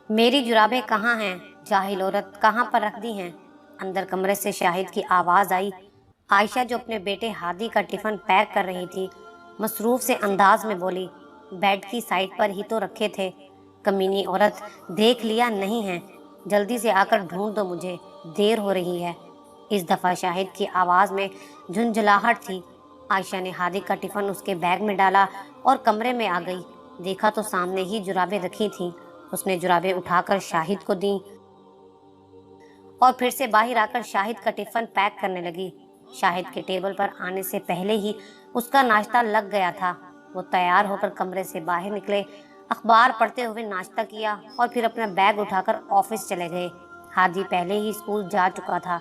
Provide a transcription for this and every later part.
मेरी जुराबें कहाँ हैं? जाहिल औरत, कहाँ पर रख दी हैं? अंदर कमरे से शाहिद की आवाज आई। आयशा जो अपने बेटे हादी का टिफिन पैक कर रही थी, मसरूफ से अंदाज में बोली, बेड की साइड पर ही तो रखे थे। कमीनी औरत, देख लिया नहीं है? जल्दी से आकर ढूंढ दो मुझे, देर हो रही है। इस दफा शाहिद की आवाज में झुंझलाहट थी। आयशा ने हादी का टिफिन उसके बैग में डाला और कमरे में आ गई। देखा तो सामने ही जुराबें रखी थीं। उसने जुराबें उठाकर शाहिद को दी और फिर से बाहर आकर शाहिद का टिफिन पैक करने लगी। शाहिद के टेबल पर आने से पहले ही उसका नाश्ता लग गया था। वो तैयार होकर कमरे से बाहर निकले, अखबार पढ़ते हुए नाश्ता किया और फिर अपना बैग उठाकर ऑफिस चले गए। हादी पहले ही स्कूल जा चुका था।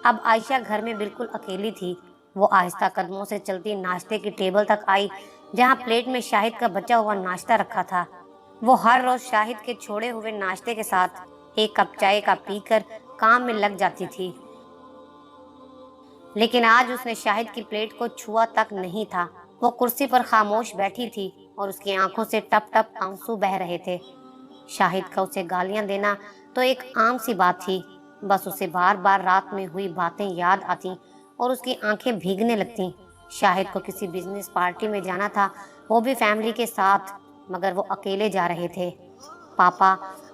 अब आयशा घर में बिल्कुल अकेली थी। वो आहिस्ता कदमों से चलती नाश्ते की टेबल तक आई, जहाँ प्लेट में शाहिद का बचा हुआ नाश्ता रखा था। वो हर रोज शाहिद के छोड़े हुए नाश्ते के साथ एक कप चाय का पीकर काम में लग जाती थी, लेकिन आज उसने शाहिद की प्लेट को छुआ तक नहीं था। वो कुर्सी पर खामोश बैठी थी और उसकी आंखों से टप टप आंसू बह रहे थे। शाहिद का उसे गालियां देना तो एक आम सी बात थी। बस उसे बार बार रात में हुई बातें याद आती और उसकी आंखें भीगने लगती। शाहिद को किसी बिजनेस पार्टी में जाना था, वो भी फैमिली के साथ, मगर वो अकेले जा रहे थे। पापा,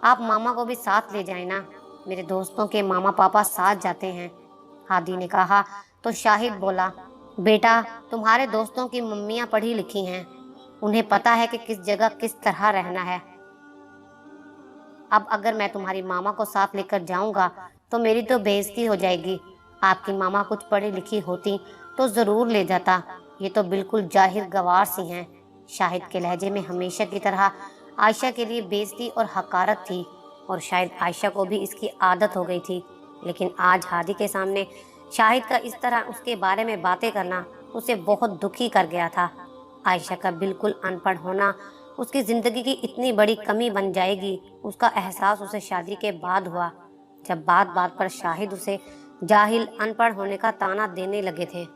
आप मामा को भी साथ ले जाए ना, मेरे दोस्तों के मामा पापा साथ जाते हैं। हादी ने कहा तो शाहिद बोला, बेटा, तुम्हारे दोस्तों की मम्मियाँ पढ़ी लिखी हैं, उन्हें पता है कि किस जगह किस तरह रहना है। अब अगर मैं तुम्हारी मामा को साथ लेकर जाऊंगा तो मेरी तो बेइज्जती हो जाएगी। आपकी मामा कुछ पढ़ी लिखी होती तो जरूर ले जाता, ये तो बिल्कुल जाहिर गवार सी हैं। शाहिद के लहजे में हमेशा की तरह आयशा के लिए बेइज्जती और हकारत थी, और शायद आयशा को भी इसकी आदत हो गई थी। लेकिन आज हादी के सामने शाहिद का इस तरह उसके बारे में बातें करना उसे बहुत दुखी कर गया था। आयशा का बिल्कुल अनपढ़ होना उसकी जिंदगी की इतनी बड़ी कमी बन जाएगी, उसका एहसास उसे शादी के बाद हुआ, जब बात बात पर शाहिद उसे जाहिल, अनपढ़ होने का ताना देने लगे थे।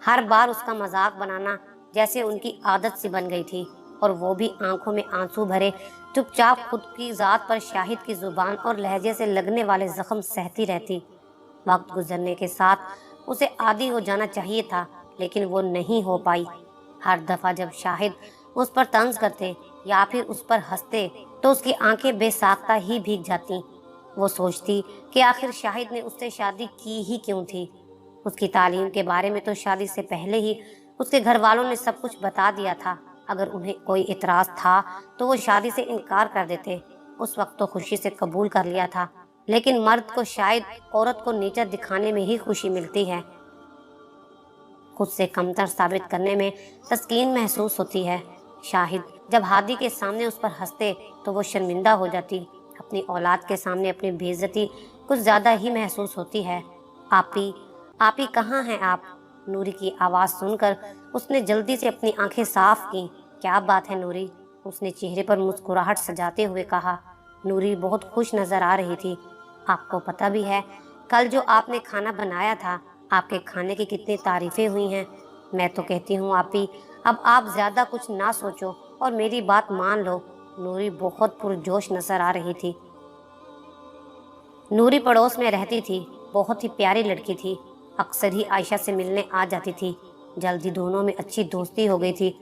हर बार उसका मजाक बनाना जैसे उनकी आदत सी बन गई थी, और वो भी आंखों में आंसू भरे चुपचाप खुद की जात पर शाहिद की जुबान और लहजे से लगने वाले जख्म सहती रहती। वक्त गुजरने के साथ उसे आदी हो जाना चाहिए था, लेकिन वो नहीं हो पाई। हर दफा जब शाहिद उस पर तंज करते या फिर उस पर हंसते तो उसकी आंखें बेसाख्ता ही भीग जाती। वो सोचती कि आखिर शाहिद ने उससे शादी की ही क्यों थी। उसकी तालीम के बारे में तो शादी से पहले ही उसके घर वालों ने सब कुछ बता दिया था। अगर उन्हें कोई इतराज था तो वो शादी से इनकार कर देते। उस वक्त तो खुशी से कबूल कर लिया था, लेकिन मर्द को शायद औरत को नीचा दिखाने में ही खुशी मिलती है। खुद से कमतर साबित करने में तस्कीन महसूस होती है। शाहिद जब हादी के सामने उस पर हंसते तो वो शर्मिंदा हो जाती। अपनी औलाद के सामने अपनी बेइज्जती कुछ ज्यादा ही महसूस होती है। आपी, आपी कहाँ हैं आप? नूरी की आवाज़ सुनकर उसने जल्दी से अपनी आंखें साफ की। क्या बात है नूरी? उसने चेहरे पर मुस्कुराहट सजाते हुए कहा। नूरी बहुत खुश नजर आ रही थी। आपको पता भी है, कल जो आपने खाना बनाया था, आपके खाने की कितनी तारीफें हुई हैं। मैं तो कहती हूँ आपी, अब आप ज्यादा कुछ ना सोचो और मेरी बात मान लो। नूरी बहुत पुरजोश नजर आ रही थी। नूरी पड़ोस में रहती थी, बहुत ही प्यारी लड़की थी। अक्सर ही आयशा से मिलने आ जाती थी। जल्दी दोनों में अच्छी दोस्ती हो गई थी।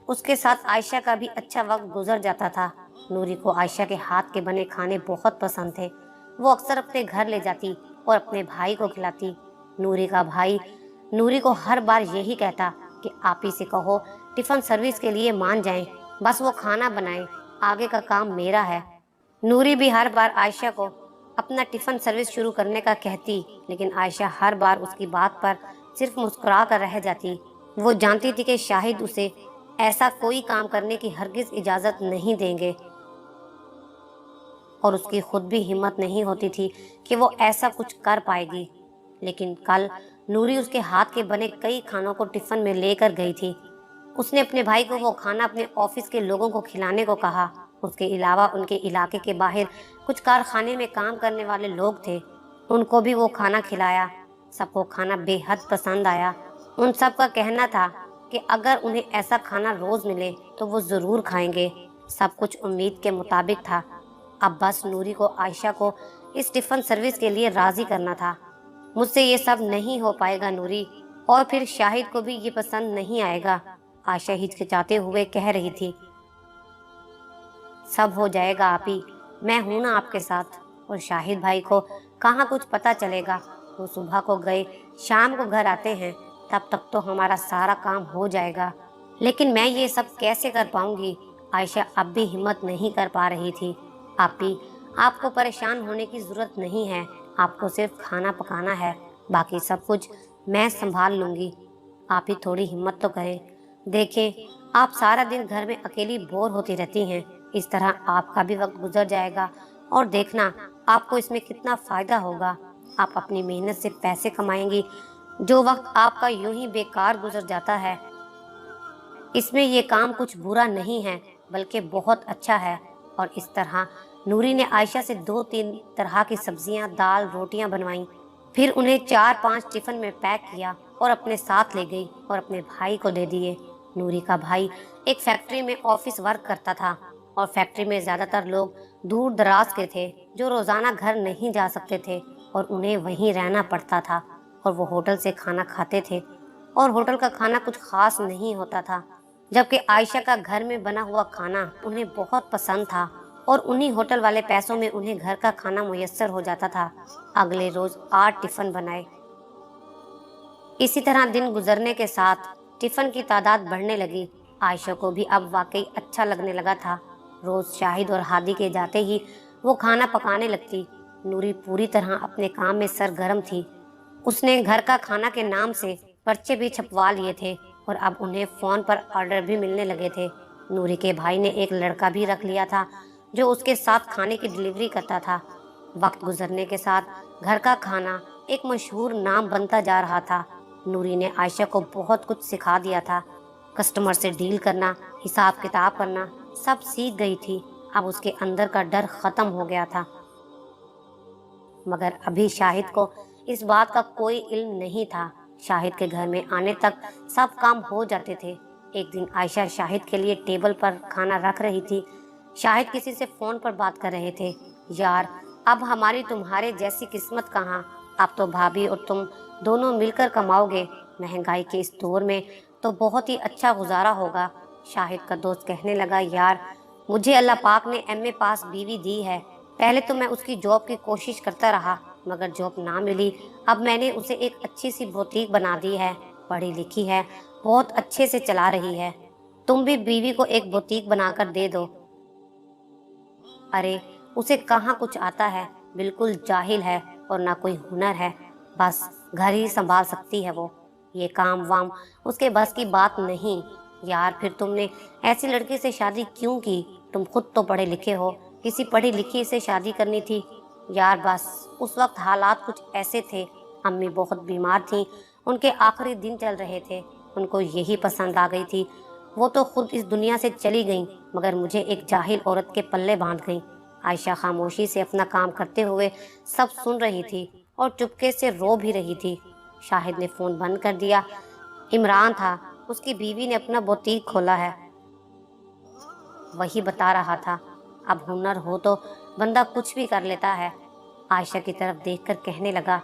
उसके साथ आयशा का भी अच्छा वक्त गुजर जाता था। नूरी को आयशा के हाथ के बने खाने बहुत पसंद थे। वो अक्सर अपने घर ले जाती और अपने भाई को खिलाती। नूरी का भाई नूरी को हर बार यही कहता कि आप ही से कहो टिफिन सर्विस के लिए मान जाएं, बस वो खाना बनाए, आगे का काम मेरा है। नूरी भी हर बार आयशा को अपना टिफिन सर्विस शुरू करने का कहती, लेकिन आयशा हर बार उसकी बात पर सिर्फ मुस्कुरा कर रह जाती। वो जानती थी कि शाहिद उसे ऐसा कोई काम करने की हरगिज इजाजत नहीं देंगे, और उसकी खुद भी हिम्मत नहीं होती थी कि वो ऐसा कुछ कर पाएगी। लेकिन कल नूरी उसके हाथ के बने कई खानों को टिफिन में लेकर गई थी। उसने अपने भाई को वो खाना अपने ऑफिस के लोगों को खिलाने को कहा। उसके अलावा उनके इलाके के बाहर कुछ कारखाने में काम करने वाले लोग थे, उनको भी वो खाना खिलाया। सबको खाना बेहद पसंद आया। उन सब का कहना था कि अगर उन्हें ऐसा खाना रोज मिले तो वो जरूर खाएंगे। सब कुछ उम्मीद के मुताबिक था। अब बस नूरी को आयशा को इस टिफिन सर्विस के लिए राजी करना था। मुझसे ये सब नहीं हो पाएगा नूरी, और फिर शाहिद को भी ये पसंद नहीं आएगा, आयशा हिचकिचाते हुए कह रही थी। सब हो जाएगा आप ही, मैं हूं ना आपके साथ। और शाहिद भाई को कहाँ कुछ पता चलेगा, वो सुबह को गए शाम को घर आते हैं, तब तक तो हमारा सारा काम हो जाएगा। लेकिन मैं ये सब कैसे कर पाऊंगी, आयशा अब भी हिम्मत नहीं कर पा रही थी। आप ही, आपको परेशान होने की जरूरत नहीं है, आपको सिर्फ खाना पकाना है, बाकी सब कुछ मैं संभाल लूंगी। आप ही थोड़ी हिम्मत तो करें। देखें, आप सारा दिन घर में अकेली बोर होती रहती हैं, इस तरह आपका भी वक्त गुजर जाएगा, और देखना आपको इसमें कितना फायदा होगा। आप अपनी मेहनत से पैसे कमाएंगी, जो वक्त आपका यूं ही बेकार गुजर जाता है। इसमें ये काम कुछ बुरा नहीं है, बल्कि बहुत अच्छा है। और इस तरह नूरी ने आयशा से 2-3 तरह की सब्जियां, दाल, रोटियां बनवाईं। फिर उन्हें 4-5 टिफिन में पैक किया और अपने साथ ले गई और अपने भाई को दे दिए। नूरी का भाई एक फैक्ट्री में ऑफिस वर्क करता था, और फैक्ट्री में ज्यादातर लोग दूर दराज के थे, जो रोजाना घर नहीं जा सकते थे और उन्हें वहीं रहना पड़ता था। और वो होटल से खाना खाते थे, और होटल का खाना कुछ खास नहीं होता था, जबकि आयशा का घर में बना हुआ खाना उन्हें बहुत पसंद था, और उन्हीं होटल वाले पैसों में उन्हें घर का खाना मुयस्सर हो जाता था। अगले रोज 8 टिफिन बनाए। इसी तरह दिन गुजरने के साथ टिफिन की तादाद बढ़ने लगी। आयशा को भी अब वाकई अच्छा लगने लगा था। रोज शाहिद और हादी के जाते ही वो खाना पकाने लगती। नूरी पूरी तरह अपने काम में सरगर्म थी। उसने घर का खाना के नाम से पर्चे भी छपवा लिए थे, और अब उन्हें फोन पर ऑर्डर भी मिलने लगे थे। नूरी के भाई ने एक लड़का भी रख लिया था, जो उसके साथ खाने की डिलीवरी करता था। वक्त गुजरने के साथ घर का खाना एक मशहूर नाम बनता जा रहा था। नूरी ने आयशा को बहुत कुछ सिखा दिया था। कस्टमर से डील करना, हिसाब किताब करना, सब सीख गई थी। अब उसके अंदर का डर खत्म हो गया था। मगर अभी शाहिद को इस बात का कोई इल्म नहीं था। शाहिद के घर में आने तक सब काम हो जाते थे। एक दिन आयशा शाहिद के लिए टेबल पर खाना रख रही थी। शाहिद किसी से फोन पर बात कर रहे थे। यार, अब हमारी तुम्हारे जैसी किस्मत कहाँ, अब तो भाभी और तुम दोनों मिलकर कमाओगे। महंगाई के इस दौर में तो बहुत ही अच्छा गुजारा होगा। शाहिद का दोस्त कहने लगा, यार, मुझे अल्लाह पाक ने एमए पास बीवी दी है। पहले तो मैं उसकी जॉब की कोशिश करता रहा, मगर जॉब ना मिली। अब मैंने उसे एक अच्छी सी बुटीक बना दी है, पढ़ी लिखी है, बहुत अच्छे से चला रही है। तुम भी बीवी को एक बुटीक बनाकर दे दो। अरे, उसे कहाँ कुछ आता है, बिल्कुल जाहिल है, और ना कोई हुनर है, बस घर ही संभाल सकती है वो। ये काम वाम उसके बस की बात नहीं। यार, फिर तुमने ऐसी लड़की से शादी क्यों की? तुम खुद तो पढ़े लिखे हो, किसी पढ़ी लिखी से शादी करनी थी। यार बस, उस वक्त हालात कुछ ऐसे थे। अम्मी बहुत बीमार थी, उनके आखिरी दिन चल रहे थे, उनको यही पसंद आ गई थी। वो तो खुद इस दुनिया से चली गईं, मगर मुझे एक जाहिल औरत के पल्ले बांध गईं। आयशा खामोशी से अपना काम करते हुए सब सुन रही थी और चुपके से रो भी रही थी। शाहिद ने फोन बंद कर दिया। इमरान था, उसकी बीवी ने अपना बुटीक खोला है, वही बता रहा था। अब हुनर हो तो बंदा कुछ भी कर लेता है। आयशा की तरफ देखकर कहने लगा,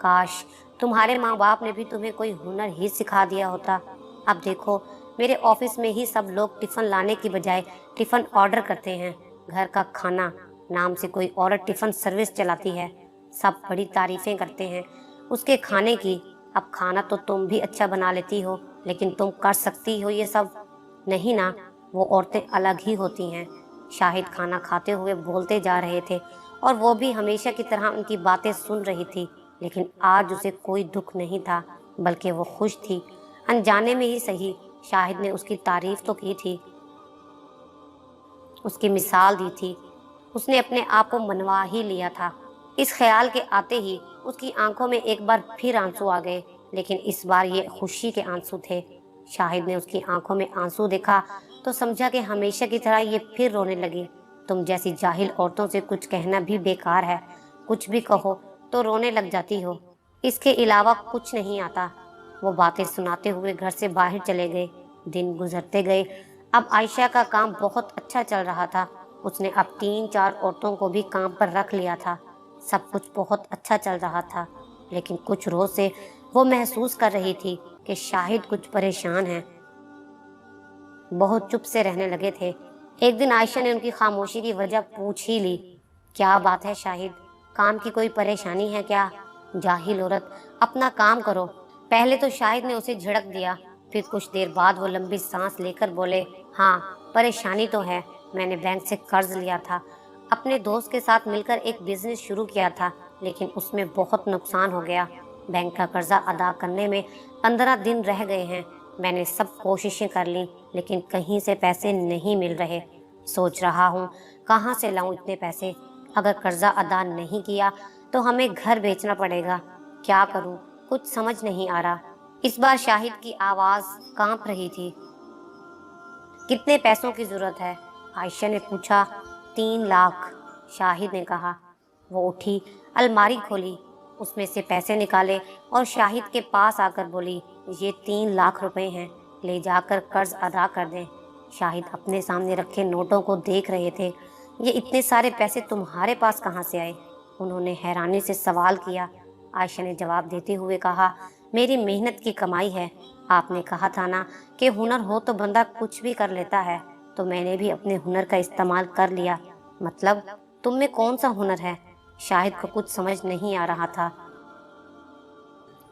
काश तुम्हारे माँ बाप ने भी तुम्हें कोई हुनर ही सिखा दिया होता। अब देखो, मेरे ऑफिस में ही सब लोग टिफिन लाने की बजाय टिफिन ऑर्डर करते हैं। घर का खाना नाम से कोई औरत टिफिन सर्विस चलाती है, सब बड़ी तारीफें करते हैं उसके खाने की। अब खाना तो तुम भी अच्छा बना लेती हो, लेकिन तुम कर सकती हो ये सब? नहीं ना, वो औरतें अलग ही होती हैं। शाहिद खाना खाते हुए बोलते जा रहे थे, और वो भी हमेशा की तरह उनकी बातें सुन रही थी। लेकिन आज उसे कोई दुख नहीं था, बल्कि वो खुश थी। अनजाने में ही सही, शाहिद ने उसकी तारीफ तो की थी, उसकी मिसाल दी थी, उसने अपने आप को मनवा ही लिया था। इस ख्याल के आते ही उसकी आंखों में एक बार फिर आंसू आ गए, लेकिन इस बार ये खुशी के आंसू थे। शाहिद ने उसकी आंखों में आंसू देखा तो समझा कि हमेशा की तरह ये फिर रोने लगी। तुम जैसी जाहिल औरतों से कुछ कहना भी बेकार है, कुछ भी कहो तो रोने लग जाती हो, इसके अलावा कुछ नहीं आता। वो बातें सुनाते हुए घर से बाहर चले गए। दिन गुजरते गए। अब आयशा का काम बहुत अच्छा चल रहा था। उसने अब 3-4 औरतों को भी काम पर रख लिया था। सब कुछ बहुत अच्छा चल रहा था, लेकिन कुछ रोज से वो महसूस कर रही थी कि शाहिद कुछ परेशान है। बहुत चुप से रहने लगे थे। एक दिन आयशा ने उनकी खामोशी की वजह पूछ ही ली। क्या बात है शाहिद, काम की कोई परेशानी है क्या? जाहिल औरत, अपना काम करो। पहले तो शाहिद ने उसे झिड़क दिया, फिर कुछ देर बाद वो लंबी सांस लेकर बोले, हाँ परेशानी तो है। मैंने बैंक से कर्ज लिया था। अपने दोस्त के साथ मिलकर एक बिजनेस शुरू किया था, लेकिन उसमें बहुत नुकसान हो गया। बैंक का कर्जा अदा करने में 15 दिन रह गए हैं। मैंने सब कोशिशें कर ली, लेकिन कहीं से पैसे नहीं मिल रहे। सोच रहा हूँ कहाँ से लाऊं इतने पैसे। अगर कर्जा अदा नहीं किया तो हमें घर बेचना पड़ेगा। क्या करूँ, कुछ समझ नहीं आ रहा। इस बार शाहिद की आवाज कांप रही थी। कितने पैसों की जरूरत है? आयशा ने पूछा। 3 लाख, शाहिद ने कहा। वो उठी, अलमारी खोली, उसमें से पैसे निकाले और शाहिद के पास आकर बोली, ये 3 लाख रुपए हैं, ले जाकर कर्ज अदा कर दें। शाहिद अपने सामने रखे नोटों को देख रहे थे। ये इतने सारे पैसे तुम्हारे पास कहाँ से आए? उन्होंने हैरानी से सवाल किया। आयशा ने जवाब देते हुए कहा, मेरी मेहनत की कमाई है। आपने कहा था ना कि हुनर हो तो बंदा कुछ भी कर लेता है, तो मैंने भी अपने हुनर का इस्तेमाल कर लिया। मतलब तुम में कौन सा हुनर है? शाहिद को कुछ समझ नहीं आ रहा था।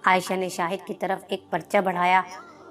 आयशा ने शाहिद की तरफ एक पर्चा बढ़ाया।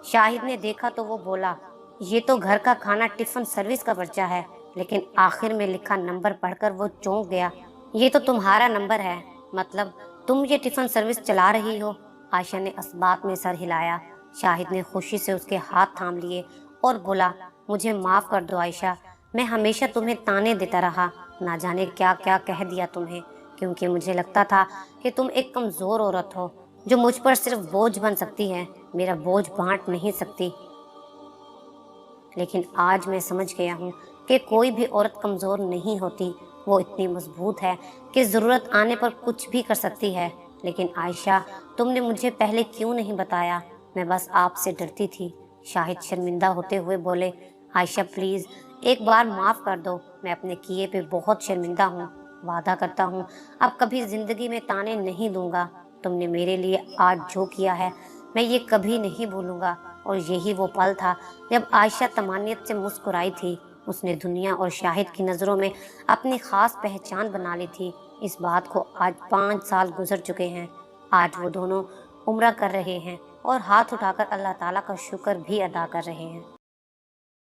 शाहिद ने देखा तो वो बोला, ये तो घर का खाना टिफिन सर्विस का पर्चा है। लेकिन आखिर में लिखा नंबर पढ़कर वो चौंक गया। ये तो तुम्हारा नंबर है, मतलब तुम ये टिफिन सर्विस चला रही हो? आयशा ने इस बात में सर हिलाया। शाहिद ने खुशी से उसके हाथ थाम लिए और बोला, मुझे माफ कर दो आयशा, मैं हमेशा तुम्हें ताने देता रहा। ना जाने क्या क्या कह दिया तुम्हें, क्योंकि मुझे लगता था कि तुम एक कमजोर औरत हो जो मुझ पर सिर्फ बोझ बन सकती है, मेरा बोझ बांट नहीं सकती। लेकिन आज मैं समझ गया हूँ कि कोई भी औरत कमजोर नहीं होती। वो इतनी मजबूत है कि जरूरत आने पर कुछ भी कर सकती है। लेकिन आयशा, तुमने मुझे पहले क्यों नहीं बताया? मैं बस आपसे डरती थी। शाहिद शर्मिंदा होते हुए बोले, आयशा प्लीज एक बार माफ कर दो। मैं अपने किए पे बहुत शर्मिंदा हूँ। वादा करता हूँ अब कभी जिंदगी में ताने नहीं दूंगा। तुमने मेरे लिए आज जो किया है मैं ये कभी नहीं भूलूंगा। और यही वो पल था जब आयशा तमानियत से मुस्कुराई थी। उसने दुनिया और शाहिद की नज़रों में अपनी खास पहचान बना ली थी। इस बात को आज 5 साल गुजर चुके हैं। आज वो दोनों उम्रा कर रहे हैं और हाथ उठाकर अल्लाह ताला का शुक्र भी अदा कर रहे हैं।